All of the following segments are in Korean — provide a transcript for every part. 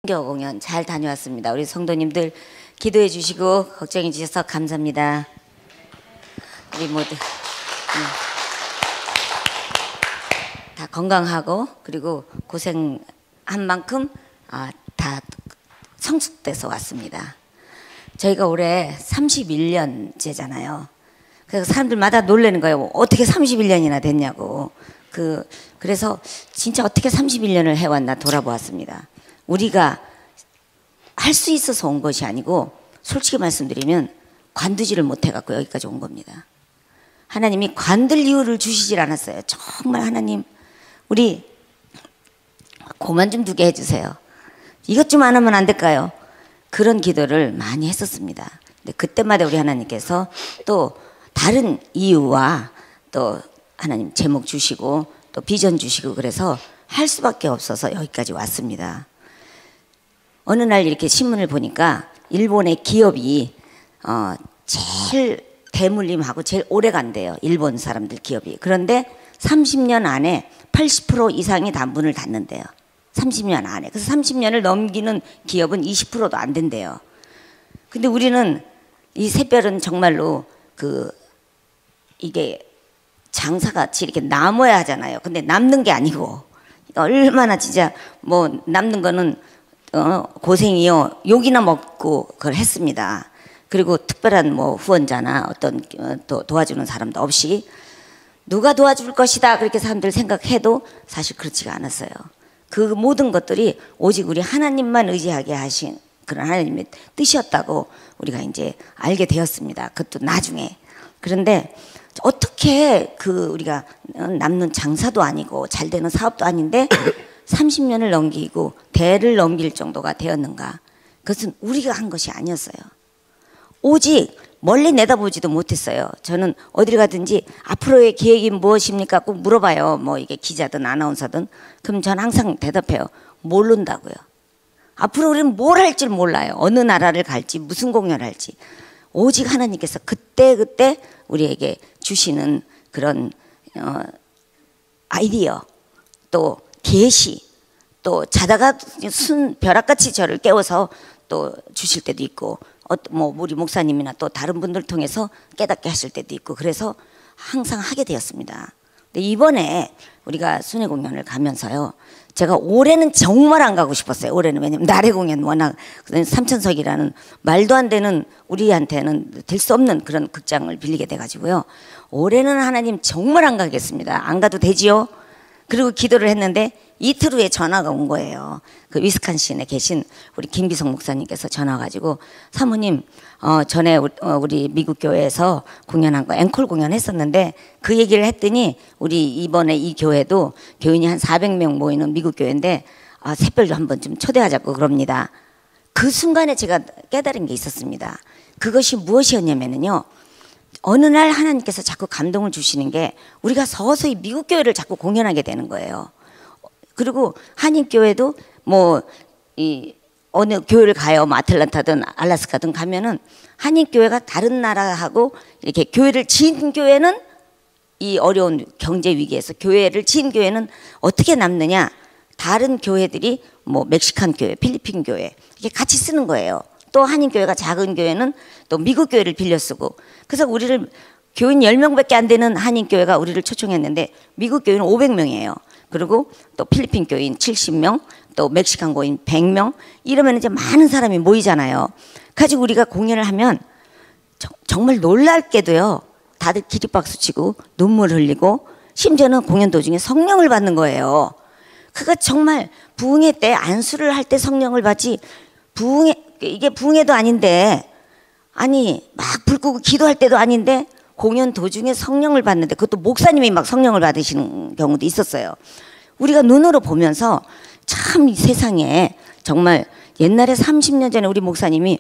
선교 공연 잘 다녀왔습니다. 우리 성도님들 기도해 주시고 걱정해 주셔서 감사합니다. 우리 모두 다 건강하고 그리고 고생한 만큼 다 성숙돼서 왔습니다. 저희가 올해 31년째잖아요. 그래서 사람들마다 놀라는 거예요. 어떻게 31년이나 됐냐고. 그래서 진짜 어떻게 31년을 해왔나 돌아보았습니다. 우리가 할 수 있어서 온 것이 아니고 솔직히 말씀드리면 관두지를 못해갖고 여기까지 온 겁니다. 하나님이 관둘 이유를 주시질 않았어요. 정말 하나님 우리 고만 좀 두게 해주세요. 이것 좀 안 하면 안 될까요? 그런 기도를 많이 했었습니다. 근데 그때마다 우리 하나님께서 또 다른 이유와 또 하나님 제목 주시고 또 비전 주시고 그래서 할 수밖에 없어서 여기까지 왔습니다. 어느 날 이렇게 신문을 보니까 일본의 기업이 제일 대물림하고 제일 오래 간대요. 일본 사람들 기업이. 그런데 30년 안에 80% 이상이 다 문을 닫는데요. 30년 안에. 그래서 30년을 넘기는 기업은 20%도 안 된대요. 근데 우리는 이 샛별은 정말로 이게 장사같이 이렇게 남아야 하잖아요. 근데 남는 게 아니고 얼마나 진짜 뭐 남는 거는 고생이요. 욕이나 먹고 그걸 했습니다. 그리고 특별한 뭐 후원자나 어떤 도와주는 사람도 없이 누가 도와줄 것이다 그렇게 사람들 생각해도 사실 그렇지가 않았어요. 그 모든 것들이 오직 우리 하나님만 의지하게 하신 그런 하나님의 뜻이었다고 우리가 이제 알게 되었습니다. 그것도 나중에. 그런데 어떻게 우리가 남는 장사도 아니고 잘 되는 사업도 아닌데 30년을 넘기고 대를 넘길 정도가 되었는가? 그것은 우리가 한 것이 아니었어요. 오직 멀리 내다보지도 못했어요. 저는 어딜 가든지 앞으로의 계획이 무엇입니까? 꼭 물어봐요. 뭐 이게 기자든 아나운서든. 그럼 저는 항상 대답해요. 모른다고요. 앞으로 우리는 뭘 할 줄 몰라요. 어느 나라를 갈지 무슨 공연을 할지. 오직 하나님께서 그때그때 우리에게 주시는 그런 아이디어 또 계시 또 자다가 순 벼락같이 저를 깨워서 또 주실 때도 있고 뭐 우리 목사님이나 또 다른 분들 통해서 깨닫게 하실 때도 있고 그래서 항상 하게 되었습니다. 근데 이번에 우리가 순회 공연을 가면서요. 제가 올해는 정말 안 가고 싶었어요. 올해는 왜냐면 나래 공연 워낙 3천석이라는 말도 안 되는 우리한테는 될 수 없는 그런 극장을 빌리게 돼가지고요. 올해는 하나님 정말 안 가겠습니다. 안 가도 되지요? 그리고 기도를 했는데 이틀 후에 전화가 온 거예요. 그 위스콘신에 계신 우리 김기성 목사님께서 전화 가지고 사모님 전에 우리 미국 교회에서 공연한 거 앵콜 공연했었는데 그 얘기를 했더니 우리 이번에 이 교회도 교인이 한 400명 모이는 미국 교회인데 샛별도 한번 좀 초대하자고 그럽니다. 그 순간에 제가 깨달은 게 있었습니다. 그것이 무엇이었냐면요. 어느 날 하나님께서 자꾸 감동을 주시는 게 우리가 서서히 미국 교회를 자꾸 공연하게 되는 거예요. 그리고 한인교회도 뭐 어느 교회를 가요. 뭐 아틀란타든 알래스카든 가면은 한인교회가 다른 나라하고 이렇게 교회를 지은 교회는 이 어려운 경제 위기에서 교회를 지은 교회는 어떻게 남느냐. 다른 교회들이 뭐 멕시칸 교회, 필리핀 교회 이렇게 같이 쓰는 거예요. 또 한인교회가 작은 교회는 또 미국 교회를 빌려 쓰고 그래서 우리를 교인 10명밖에 안 되는 한인교회가 우리를 초청했는데 미국 교회는 500명이에요. 그리고 또 필리핀 교인 70명, 또 멕시칸 교인 100명 이러면 이제 많은 사람이 모이잖아요. 가지고 우리가 공연을 하면 정말 놀랍게도요. 다들 기립박수 치고 눈물 흘리고 심지어는 공연 도중에 성령을 받는 거예요. 그가 정말 부흥회 때 안수를 할 때 성령을 받지 이게 부흥회도 아닌데 아니 막 불 끄고 기도할 때도 아닌데 공연 도중에 성령을 받는데 그것도 목사님이 막 성령을 받으시는 경우도 있었어요. 우리가 눈으로 보면서 참 이 세상에 정말 옛날에 30년 전에 우리 목사님이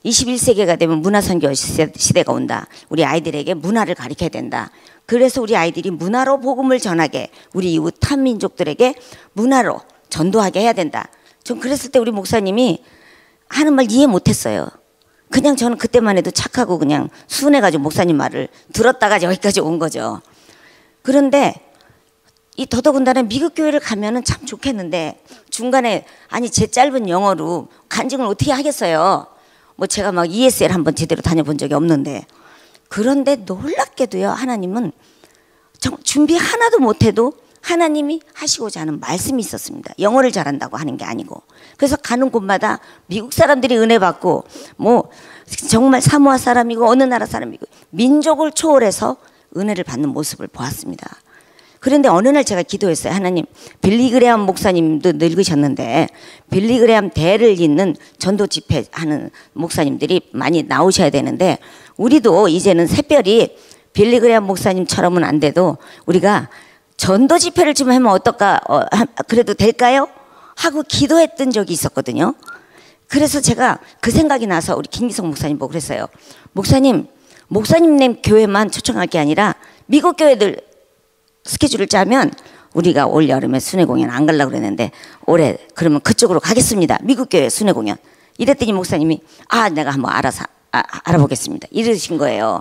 21세기가 되면 문화선교 시대가 온다. 우리 아이들에게 문화를 가르쳐야 된다. 그래서 우리 아이들이 문화로 복음을 전하게 우리 이웃 타민족들에게 문화로 전도하게 해야 된다. 전 그랬을 때 우리 목사님이 하는 말 이해 못했어요. 그냥 저는 그때만 해도 착하고 그냥 순해가지고 목사님 말을 들었다가 여기까지 온 거죠. 그런데 이 더더군다나 미국 교회를 가면은 참 좋겠는데 중간에 아니 제 짧은 영어로 간증을 어떻게 하겠어요. 뭐 제가 막 ESL 한번 제대로 다녀본 적이 없는데 그런데 놀랍게도요 하나님은 준비 하나도 못해도 하나님이 하시고자 하는 말씀이 있었습니다. 영어를 잘한다고 하는 게 아니고 그래서 가는 곳마다 미국 사람들이 은혜 받고 뭐 정말 사모아 사람이고 어느 나라 사람이고 민족을 초월해서 은혜를 받는 모습을 보았습니다. 그런데 어느 날 제가 기도했어요. 하나님, 빌리 그레함 목사님도 늙으셨는데 빌리 그레함 대를 잇는 전도 집회하는 목사님들이 많이 나오셔야 되는데 우리도 이제는 새별이 빌리 그레함 목사님처럼은 안 돼도 우리가 전도 집회를 좀 하면 어떨까? 그래도 될까요? 하고 기도했던 적이 있었거든요. 그래서 제가 그 생각이 나서 우리 김기성 목사님 보고 그랬어요. 목사님네 교회만 초청할 게 아니라 미국 교회들 스케줄을 짜면 우리가 올 여름에 순회 공연 안 가려고 그랬는데 올해 그러면 그쪽으로 가겠습니다. 미국 교회 순회 공연. 이랬더니 목사님이 내가 한번 알아서 알아보겠습니다. 이러신 거예요.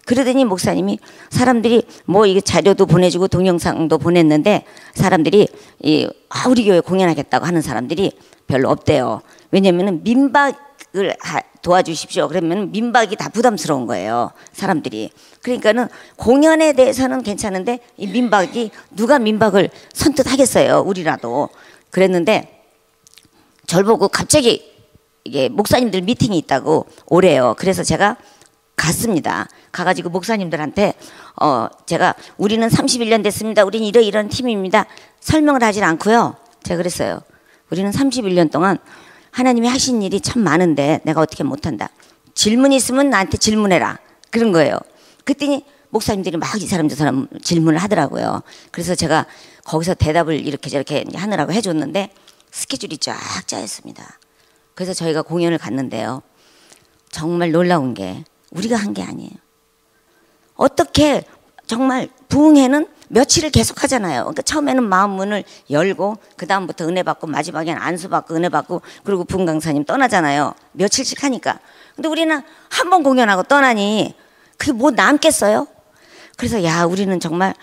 그러더니 목사님이 사람들이 뭐 이게 자료도 보내주고 동영상도 보냈는데 사람들이 우리 교회 공연하겠다고 하는 사람들이 별로 없대요. 왜냐면은 민박을 도와주십시오. 그러면 민박이 다 부담스러운 거예요. 사람들이. 그러니까는 공연에 대해서는 괜찮은데 이 민박이 누가 민박을 선뜻 하겠어요. 우리라도. 그랬는데 절 보고 갑자기 이게 목사님들 미팅이 있다고 오래요. 그래서 제가 갔습니다. 가가지고 목사님들한테 제가 우리는 31년 됐습니다. 우리는 이런 팀입니다. 설명을 하질 않고요. 제가 그랬어요. 우리는 31년 동안 하나님이 하신 일이 참 많은데 내가 어떻게 못한다. 질문 있으면 나한테 질문해라. 그런 거예요. 그랬더니 목사님들이 막 이 사람 저 사람 질문을 하더라고요. 그래서 제가 거기서 대답을 이렇게 저렇게 하느라고 해줬는데 스케줄이 쫙 짜였습니다. 그래서 저희가 공연을 갔는데요. 정말 놀라운 게 우리가 한 게 아니에요. 어떻게 정말 부흥회는 며칠을 계속 하잖아요. 그러니까 처음에는 마음 문을 열고 그 다음부터 은혜 받고 마지막에는 안수 받고 은혜 받고 그리고 부흥 강사님 떠나잖아요. 며칠씩 하니까. 근데 우리는 한 번 공연하고 떠나니 그게 뭐 남겠어요? 그래서 우리는 정말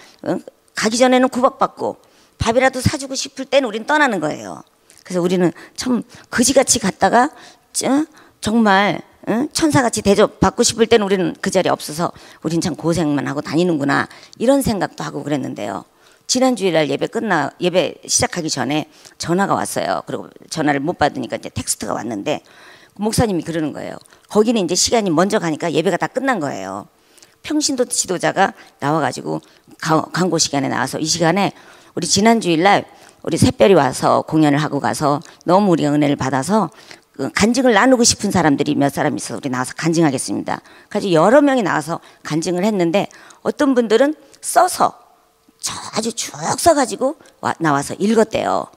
가기 전에는 구박받고 밥이라도 사주고 싶을 때는 우리는 떠나는 거예요. 그래서 우리는 참 거지같이 갔다가 정말 천사같이 대접받고 싶을 때는 우리는 그 자리에 없어서 우린 참 고생만 하고 다니는구나 이런 생각도 하고 그랬는데요. 지난 주일날 예배 시작하기 전에 전화가 왔어요. 그리고 전화를 못 받으니까 이제 텍스트가 왔는데 목사님이 그러는 거예요. 거기는 이제 시간이 먼저 가니까 예배가 다 끝난 거예요. 평신도 지도자가 나와가지고 광고 시간에 나와서 이 시간에 우리 지난 주일날 우리 샛별이 와서 공연을 하고 가서 너무 우리가 은혜를 받아서 간증을 나누고 싶은 사람들이 몇 사람 있어서 우리 나와서 간증하겠습니다. 그래서 여러 명이 나와서 간증을 했는데 어떤 분들은 써서 아주 쭉 써가지고 나와서 읽었대요.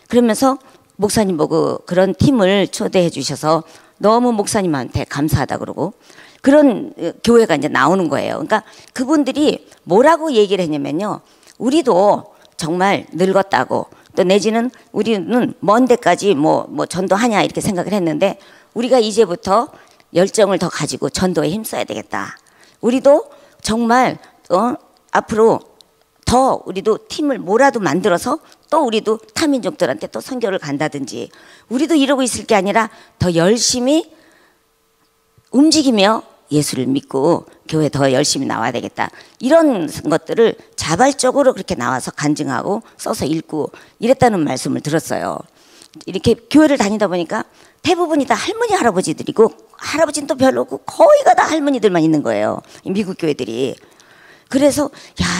그러면서 목사님 보고 그런 팀을 초대해 주셔서 너무 목사님한테 감사하다 그러고 그런 교회가 이제 나오는 거예요. 그러니까 그분들이 뭐라고 얘기를 했냐면요. 우리도 정말 늙었다고 또 내지는 우리는 먼 데까지 뭐 전도하냐 이렇게 생각을 했는데 우리가 이제부터 열정을 더 가지고 전도에 힘써야 되겠다. 우리도 정말 앞으로 더 우리도 팀을 뭐라도 만들어서 또 우리도 타민족들한테 또 선교를 간다든지 우리도 이러고 있을 게 아니라 더 열심히 움직이며 예수를 믿고 교회 더 열심히 나와야 되겠다. 이런 것들을 자발적으로 그렇게 나와서 간증하고 써서 읽고 이랬다는 말씀을 들었어요. 이렇게 교회를 다니다 보니까 대부분이 다 할머니 할아버지들이고 할아버지는 또 별로 없고 거의가 다 할머니들만 있는 거예요. 미국 교회들이. 그래서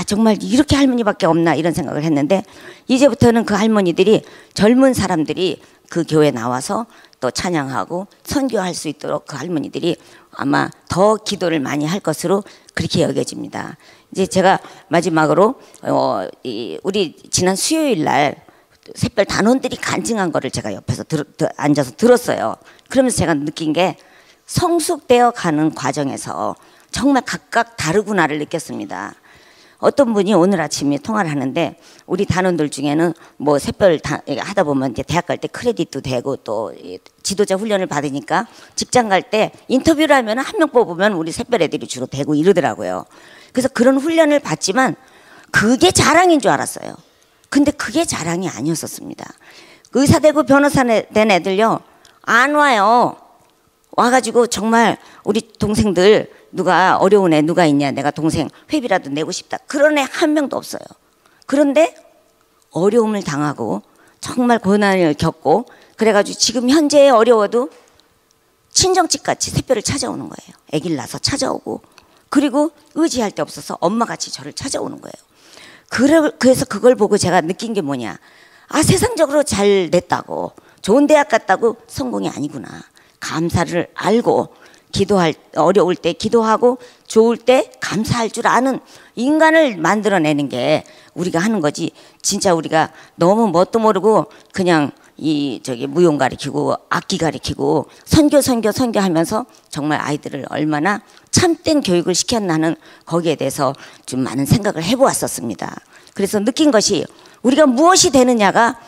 정말 이렇게 할머니밖에 없나 이런 생각을 했는데 이제부터는 그 할머니들이 젊은 사람들이 그 교회에 나와서 또 찬양하고 선교할 수 있도록 그 할머니들이 아마 더 기도를 많이 할 것으로 그렇게 여겨집니다. 이제 제가 마지막으로 우리 지난 수요일 날 샛별 단원들이 간증한 거를 제가 옆에서 앉아서 들었어요. 그러면서 제가 느낀 게 성숙되어 가는 과정에서 정말 각각 다르구나를 느꼈습니다. 어떤 분이 오늘 아침에 통화를 하는데 우리 단원들 중에는 뭐 샛별 하다 보면 이제 대학 갈 때 크레딧도 되고 또 지도자 훈련을 받으니까 직장 갈 때 인터뷰를 하면 한 명 뽑으면 우리 샛별 애들이 주로 되고 이러더라고요. 그래서 그런 훈련을 받지만 그게 자랑인 줄 알았어요. 근데 그게 자랑이 아니었었습니다. 의사 되고 변호사 된 애들요 안 와요. 와가지고 정말 우리 동생들 누가 어려운 애 누가 있냐, 내가 동생 회비라도 내고 싶다, 그런 애 한 명도 없어요. 그런데 어려움을 당하고 정말 고난을 겪고 그래가지고 지금 현재 어려워도 친정집같이 새별을 찾아오는 거예요. 아기를 낳아서 찾아오고, 그리고 의지할 데 없어서 엄마같이 저를 찾아오는 거예요. 그래서 그걸 보고 제가 느낀 게 뭐냐, 아, 세상적으로 잘 됐다고 좋은 대학 갔다고 성공이 아니구나. 감사를 알고 어려울 때 기도하고 좋을 때 감사할 줄 아는 인간을 만들어내는 게 우리가 하는 거지. 진짜 우리가 너무 뭣도 모르고 그냥 무용 가리키고 악기 가리키고 선교 하면서 정말 아이들을 얼마나 참된 교육을 시켰나 하는 거기에 대해서 좀 많은 생각을 해보았었습니다. 그래서 느낀 것이 우리가 무엇이 되느냐가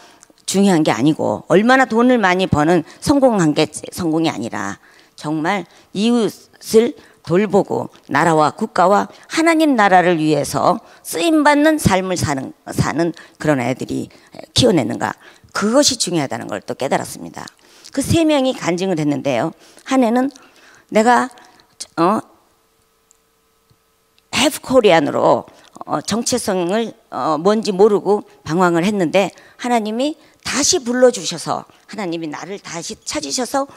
중요한 게 아니고 얼마나 돈을 많이 버는 성공한 게 성공이 아니라 정말 이웃을 돌보고 나라와 국가와 하나님 나라를 위해서 쓰임받는 삶을 사는 그런 애들이 키워내는가, 그것이 중요하다는 걸 또 깨달았습니다. 그 세 명이 간증을 했는데요, 한 애는 내가 half 코리안으로 정체성을 뭔지 모르고 방황을 했는데 하나님이 다시 불러주셔서 하나님이 나를 다시 찾으셔서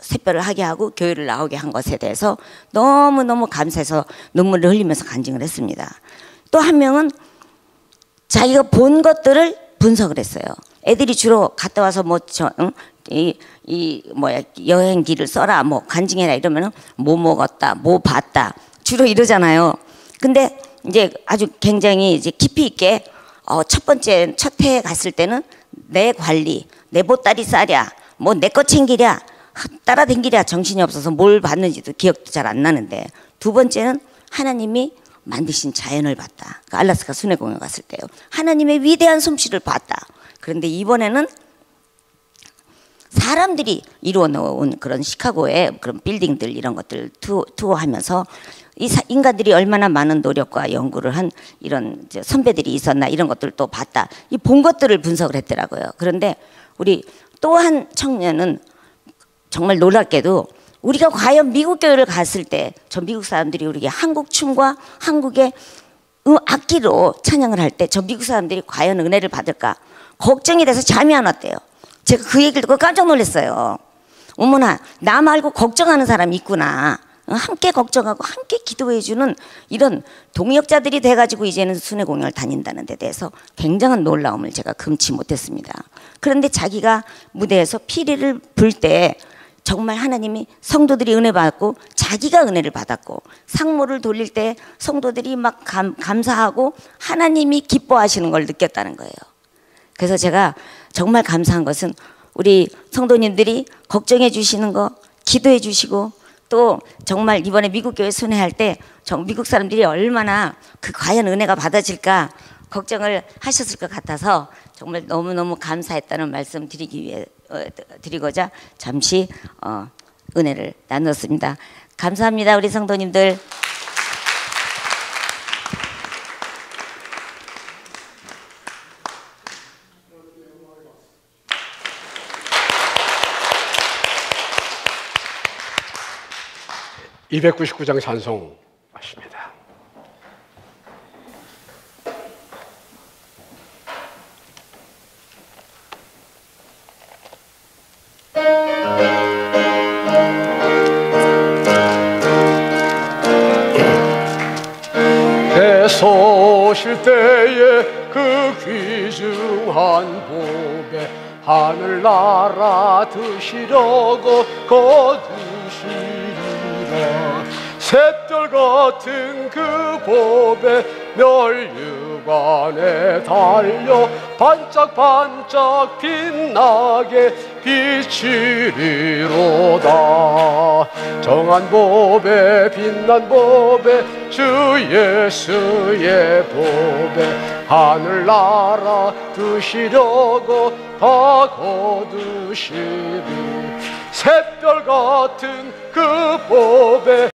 새별을 하게 하고 교회를 나오게 한 것에 대해서 너무너무 감사해서 눈물을 흘리면서 간증을 했습니다. 또 한 명은 자기가 본 것들을 분석을 했어요. 애들이 주로 갔다 와서 여행기를 써라, 뭐 간증해라 이러면은 뭐 먹었다, 뭐 봤다 주로 이러잖아요. 근데 이제 아주 굉장히 이제 깊이 있게 첫 해에 갔을 때는 내 관리, 내 보따리 싸랴, 뭐 내 거 챙기랴, 따라댕기랴 정신이 없어서 뭘 봤는지도 기억도 잘 안 나는데, 두 번째는 하나님이 만드신 자연을 봤다. 그 알라스카 순회공연 갔을 때요. 하나님의 위대한 솜씨를 봤다. 그런데 이번에는 사람들이 이루어 놓은 그런 시카고의 그런 빌딩들 이런 것들 투어하면서 인간들이 얼마나 많은 노력과 연구를 한 이런 선배들이 있었나 이런 것들을 또 봤다. 이 본 것들을 분석을 했더라고요. 그런데 우리 또 한 청년은 정말 놀랍게도 우리가 과연 미국 교회를 갔을 때 저 미국 사람들이 우리에게 한국 춤과 한국의 악기로 찬양을 할 때 저 미국 사람들이 과연 은혜를 받을까 걱정이 돼서 잠이 안 왔대요. 제가 그 얘기를 듣고 깜짝 놀랐어요. 어머나, 나 말고 걱정하는 사람이 있구나. 함께 걱정하고 함께 기도해주는 이런 동역자들이 돼가지고 이제는 순회공연을 다닌다는 데 대해서 굉장한 놀라움을 제가 금치 못했습니다. 그런데 자기가 무대에서 피리를 불 때 정말 하나님이 성도들이 은혜 받고 자기가 은혜를 받았고 상모를 돌릴 때 성도들이 막 감사하고 하나님이 기뻐하시는 걸 느꼈다는 거예요. 그래서 제가 정말 감사한 것은 우리 성도님들이 걱정해 주시는 거, 기도해 주시고, 또 정말 이번에 미국 교회 순회할 때 미국 사람들이 얼마나 과연 은혜가 받아질까 걱정을 하셨을 것 같아서 정말 너무너무 감사했다는 말씀 드리고자 잠시 은혜를 나눴습니다. 감사합니다, 우리 성도님들. 299장 찬송하십니다. 애서실 때에 그 귀중한 복에 하늘나라 드시려고 거두시리라. 샛별 같은 그 법에 멸류관에 달려 반짝반짝 빛나게 비치리로다. 정한 법에 빛난 법에 주 예수의 법에 하늘나라 드시려고 다 거두시리. 샛별 같은 그 법에